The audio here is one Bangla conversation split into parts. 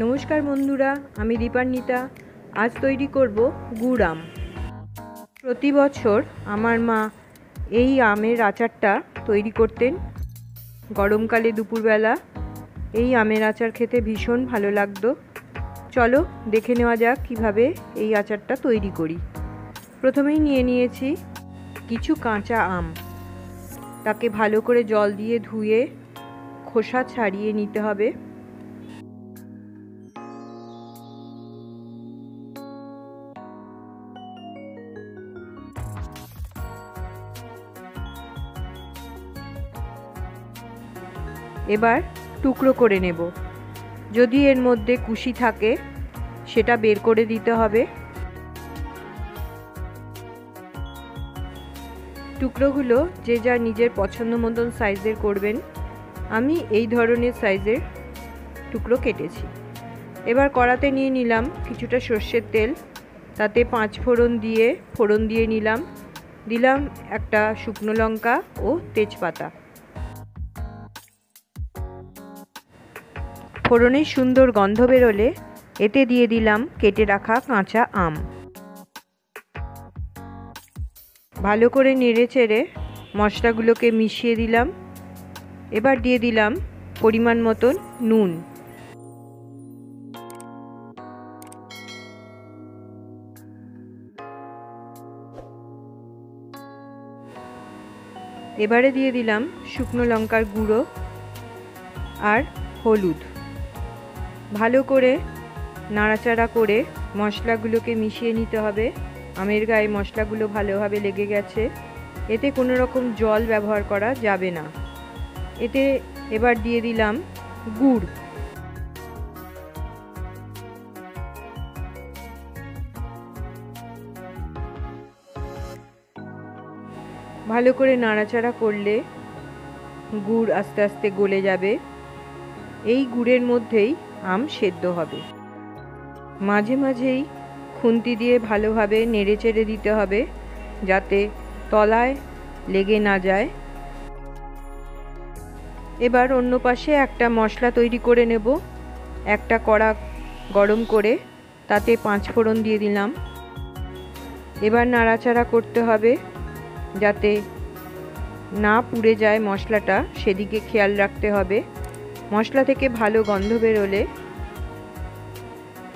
নমস্কার বন্ধুরা, আমি দীপান্বিতা। আজ তৈরি করব গুড় আম। প্রতি বছর আমার মা এই আমের আচারটা তৈরি করতেন। গরমকালে দুপুরবেলা এই আমের আচার খেতে ভীষণ ভালো লাগতো। চলো দেখে নেওয়া যাক কিভাবে এই আচারটা তৈরি করি। প্রথমেই নিয়ে নিয়েছি কিছু কাঁচা আম। তাকে ভালো করে জল দিয়ে ধুয়ে খোসা ছাড়িয়ে নিতে হবে। এবার টুকরো করে নেব। যদি এর মধ্যে কুশি থাকে সেটা বের করে দিতে হবে। টুকরোগুলো যে যা নিজের পছন্দ মতন সাইজের করবেন। আমি এই ধরনের সাইজের টুকরো কেটেছি। এবার কড়াতে নিয়ে নিলাম কিছুটা সর্ষের তেল। তাতে 5 ফোড়ন দিয়ে দিলাম একটা শুকনো লঙ্কা ও তেজপাতা। ফোড়নের সুন্দর গন্ধ বেরোলে এতে দিয়ে দিলাম কেটে রাখা কাঁচা আম। ভালো করে নেড়ে চেড়ে মশলাগুলোকে মিশিয়ে দিলাম। এবার দিয়ে দিলাম পরিমাণ মতন নুন। এবারে দিয়ে দিলাম শুকনো লঙ্কার গুঁড়ো আর হলুদ। ভালো করে নাড়াচাড়া করে মশলাগুলোকে মিশিয়ে নিতে হবে। আমের গায়ে মশলাগুলো ভালোভাবে লেগে গেছে। এতে কোনো রকম জল ব্যবহার করা যাবে না। এতে এবার দিয়ে দিলাম গুড়। ভালো করে নাড়াচাড়া করলে গুড় আস্তে আস্তে গলে যাবে। এই গুড়ের মধ্যেই আম সেদ্ধ হবে। মাঝে মাঝেই খুন্তি দিয়ে ভালোভাবে নেড়ে চেড়ে দিতে হবে যাতে তলায় লেগে না যায়। এবার অন্য পাশে একটা মশলা তৈরি করে নেব। একটা কড়া গরম করে তাতে 5 ফোড়ন দিয়ে দিলাম। এবার নাড়াচাড়া করতে হবে যাতে না পুড়ে যায় মশলাটা, সেদিকে খেয়াল রাখতে হবে। মশলা থেকে ভালো গন্ধ বেরোলে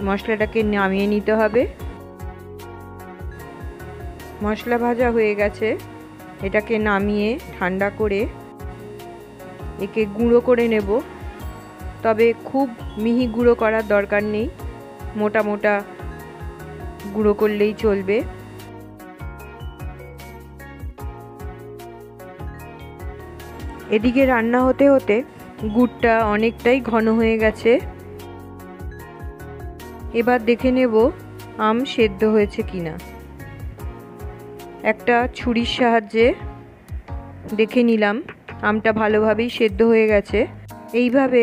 মশলাটাকে নামিয়ে নিতে হবে। মশলা ভাজা হয়ে গেছে। এটাকে নামিয়ে ঠান্ডা করে একে গুঁড়ো করে নেব। তবে খুব মিহি গুঁড়ো করার দরকার নেই, মোটা মোটা গুঁড়ো করলেই চলবে। এদিকে রান্না হতে হতে গুড়টা অনেকটাই ঘন হয়ে গেছে। এবার দেখে নেব আম সেদ্ধ হয়েছে কিনা। একটা ছুরির সাহায্যে দেখে নিলাম আমটা ভালোভাবেই সেদ্ধ হয়ে গেছে। এইভাবে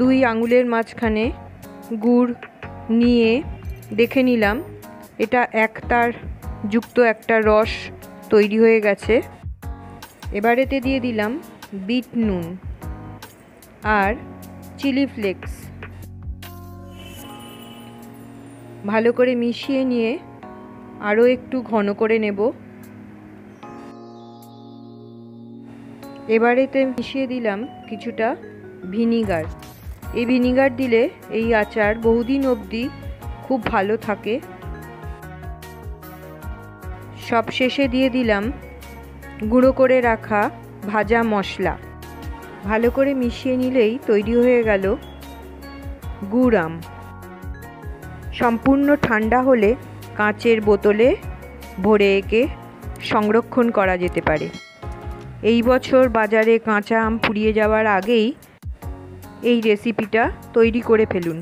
2 আঙুলের মাঝখানে গুড় নিয়ে দেখে নিলাম এটা একতার যুক্ত একটা রস তৈরি হয়ে গেছে। এবার এতে দিয়ে দিলাম বিট নুন আর চিলি ফ্লেক্স। ভালো করে মিশিয়ে নিয়ে আরও একটু ঘন করে নেব। এবার এতে মিশিয়ে দিলাম কিছুটা ভিনিগার। এই ভিনিগার দিলে এই আচার বহুদিন অবধি খুব ভালো থাকে। সব শেষে দিয়ে দিলাম গুঁড়ো করে রাখা ভাজা মশলা। ভালো করে মিশিয়ে নিলেই তৈরি হয়ে গেল গুড় আম। সম্পূর্ণ ঠান্ডা হলে কাঁচের বোতলে ভরে একে সংরক্ষণ করা যেতে পারে। এই বছর বাজারে কাঁচা আম ফুরিয়ে যাওয়ার আগেই এই রেসিপিটা তৈরি করে ফেলুন।